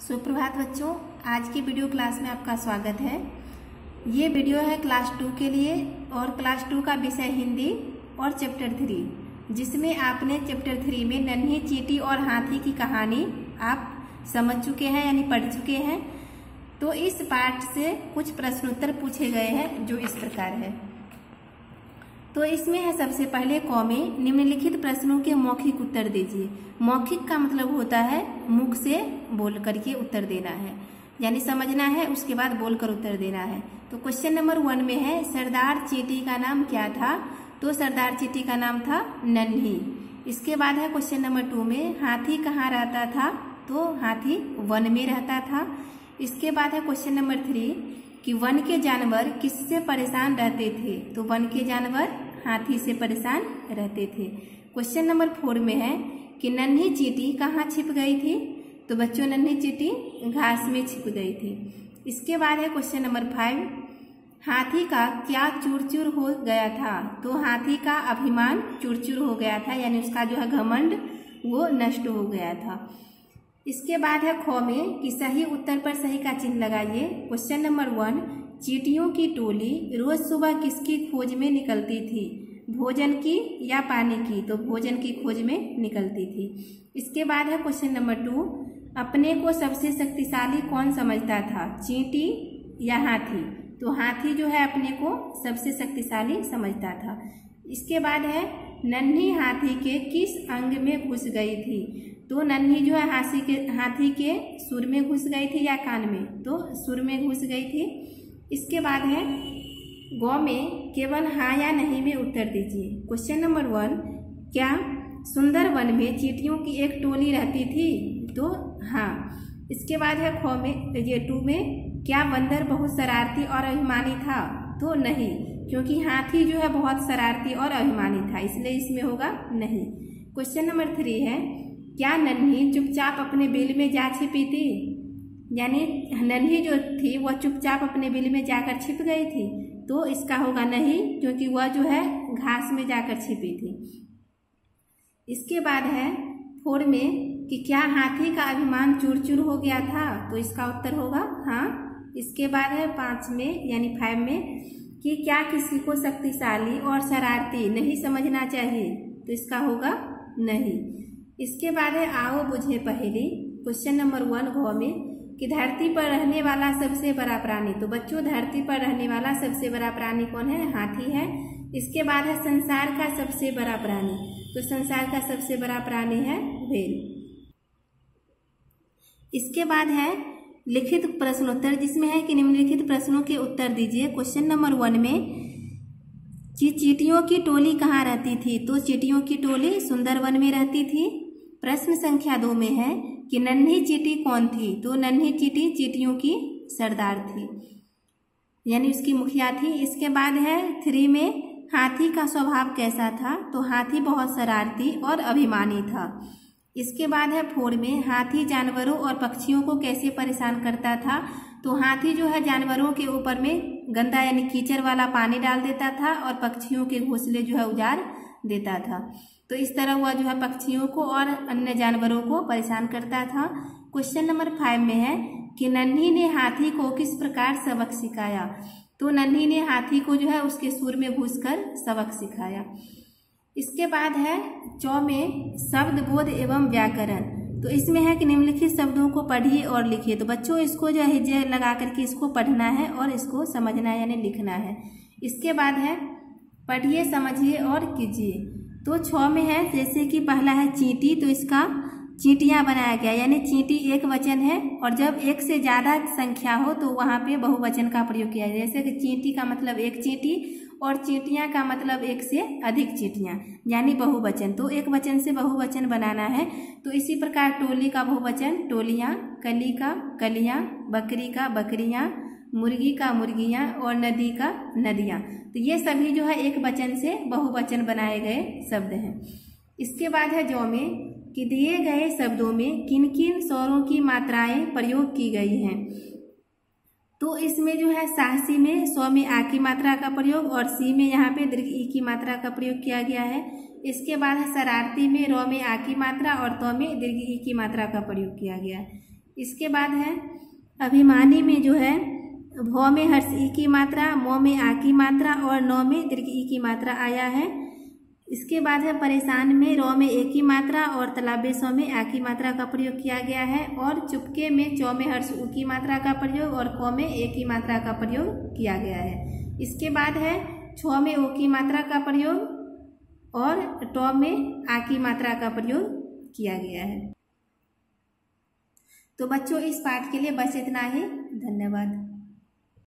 सुप्रभात बच्चों, आज की वीडियो क्लास में आपका स्वागत है। ये वीडियो है क्लास 2 के लिए और क्लास 2 का विषय हिंदी और चैप्टर 3, जिसमें आपने चैप्टर 3 में नन्ही चींटी और हाथी की कहानी आप समझ चुके हैं यानी पढ़ चुके हैं। तो इस पाठ से कुछ प्रश्नोत्तर पूछे गए हैं जो इस प्रकार है। तो इसमें है सबसे पहले क में निम्नलिखित प्रश्नों के मौखिक उत्तर दीजिए। मौखिक का मतलब होता है मुख से बोल करके उत्तर देना है, यानी समझना है उसके बाद बोलकर उत्तर देना है। तो क्वेश्चन नंबर 1 में है सरदार चींटी का नाम क्या था? तो सरदार चींटी का नाम था नन्ही। इसके बाद है क्वेश्चन नंबर 2 में हाथी कहाँ रहता था? तो हाथी वन में रहता था। इसके बाद है क्वेश्चन नंबर 3 कि वन के जानवर किससे परेशान रहते थे? तो वन के जानवर हाथी से परेशान रहते थे। क्वेश्चन नंबर 4 में है कि नन्ही चींटी कहाँ छिप गई थी? तो बच्चों नन्ही चींटी घास में छिप गई थी। इसके बाद है क्वेश्चन नंबर 5 हाथी का क्या चूर चूर हो गया था? तो हाथी का अभिमान चूर चूर हो गया था, यानी उसका जो है घमंड वो नष्ट हो गया था। इसके बाद है ख में कि सही उत्तर पर सही का चिन्ह लगाइए। क्वेश्चन नंबर 1 चींटियों की टोली रोज सुबह किसकी खोज में निकलती थी? भोजन की या पानी की? तो भोजन की खोज में निकलती थी। इसके बाद है क्वेश्चन नंबर 2 अपने को सबसे शक्तिशाली कौन समझता था? चींटी या हाथी? तो हाथी जो है अपने को सबसे शक्तिशाली समझता था। इसके बाद है नन्ही हाथी के किस अंग में घुस गई थी? तो नन्ही जो है हाथी के सुर में घुस गई थी या कान में? तो सुर में घुस गई थी। इसके बाद है ग में केवल हाँ या नहीं में उत्तर दीजिए। क्वेश्चन नंबर 1 क्या सुंदर वन में चींटियों की एक टोली रहती थी? तो हाँ। इसके बाद है ख में ये 2 में क्या बंदर बहुत शरारती और अभिमानी था? तो नहीं, क्योंकि हाथी जो है बहुत शरारती और अभिमानी था, इसलिए इसमें होगा नहीं। क्वेश्चन नंबर 3 है क्या नन्ही चुपचाप अपने बिल में जा छिपी थी? यानी नन्ही जो थी वह चुपचाप अपने बिल में जाकर छिप गई थी? तो इसका होगा नहीं, क्योंकि वह जो है घास में जाकर छिपी थी। इसके बाद है 4 में कि क्या हाथी का अभिमान चूर चूर हो गया था? तो इसका उत्तर होगा हाँ। इसके बाद है 5 में यानी 5 में कि क्या किसी को शक्तिशाली और शरारती नहीं समझना चाहिए? तो इसका होगा नहीं। इसके बाद है आओ बुझे पहेली। क्वेश्चन नंबर 1 घ में कि धरती पर रहने वाला सबसे बड़ा प्राणी? तो बच्चों धरती पर रहने वाला सबसे बड़ा प्राणी कौन है? हाथी है। इसके बाद है संसार का सबसे बड़ा प्राणी? तो संसार का सबसे बड़ा प्राणी है व्हेल। इसके बाद है लिखित प्रश्नोत्तर, जिसमें है कि निम्नलिखित प्रश्नों के उत्तर दीजिए। क्वेश्चन नंबर 1 में कि चींटियों की टोली कहाँ रहती थी? तो चींटियों की टोली सुंदरवन में रहती थी। प्रश्न संख्या 2 में है कि नन्ही चींटी कौन थी? तो नन्ही चींटी चींटियों की सरदार थी, यानी उसकी मुखिया थी। इसके बाद है 3 में हाथी का स्वभाव कैसा था? तो हाथी बहुत शरारती और अभिमानी था। इसके बाद है 4 में हाथी जानवरों और पक्षियों को कैसे परेशान करता था? तो हाथी जो है जानवरों के ऊपर में गंदा यानी कीचड़ वाला पानी डाल देता था और पक्षियों के घोंसले जो है उजाड़ देता था। तो इस तरह वह जो है पक्षियों को और अन्य जानवरों को परेशान करता था। क्वेश्चन नंबर 5 में है कि नन्ही ने हाथी को किस प्रकार सबक सिखाया? तो नन्ही ने हाथी को जो है उसके सुर में घुसकर सबक सिखाया। इसके बाद है 4 में शब्द बोध एवं व्याकरण। तो इसमें है कि निम्नलिखित शब्दों को पढ़िए और लिखिए। तो बच्चों इसको जो है लगा करके इसको पढ़ना है और इसको समझना है यानी लिखना है। इसके बाद है पढ़िए समझिए और कीजिए। तो 6 में है जैसे कि पहला है चींटी, तो इसका चींटियां बनाया गया, यानी चींटी एक वचन है और जब एक से ज्यादा संख्या हो तो वहां पे बहुवचन का प्रयोग किया जाए। जैसे कि चींटी का मतलब एक चींटी और चींटियां का मतलब एक से अधिक चींटियां, यानी बहुवचन। तो एक वचन से बहुवचन बनाना है। तो इसी प्रकार टोली का बहुवचन टोलियां, कली का कलियां, बकरी का बकरियां, मुर्गी का मुर्गियां और नदी का नदियां। तो ये सभी जो है एक वचन से बहुवचन बनाए गए शब्द हैं। इसके बाद है जौ में कि दिए गए शब्दों में किन किन स्वरों की मात्राएं प्रयोग की गई हैं? तो इसमें जो है साहसी में स्व में आ की मात्रा का प्रयोग और सी में यहाँ पे दीर्घ ई की मात्रा का प्रयोग किया गया है। इसके बाद है शरारती में र में आ की मात्रा और त में दीर्घ ई की मात्रा का प्रयोग किया गया है। इसके बाद है अभिमानी में जो है भ में हर्ष ई की मात्रा, म में आ की मात्रा और न में दीर्घ ई की मात्रा आया है। इसके बाद है परेशान में र में ए की मात्रा और तालाबे स में आ की मात्रा का प्रयोग किया गया है। और चुपके में च में हर्ष उ की मात्रा का प्रयोग और क में ए की मात्रा का प्रयोग किया गया है। इसके बाद है छ में ओ की मात्रा का प्रयोग और ट में आ की मात्रा का प्रयोग किया गया है। तो बच्चों इस पाठ के लिए बस इतना ही। धन्यवाद।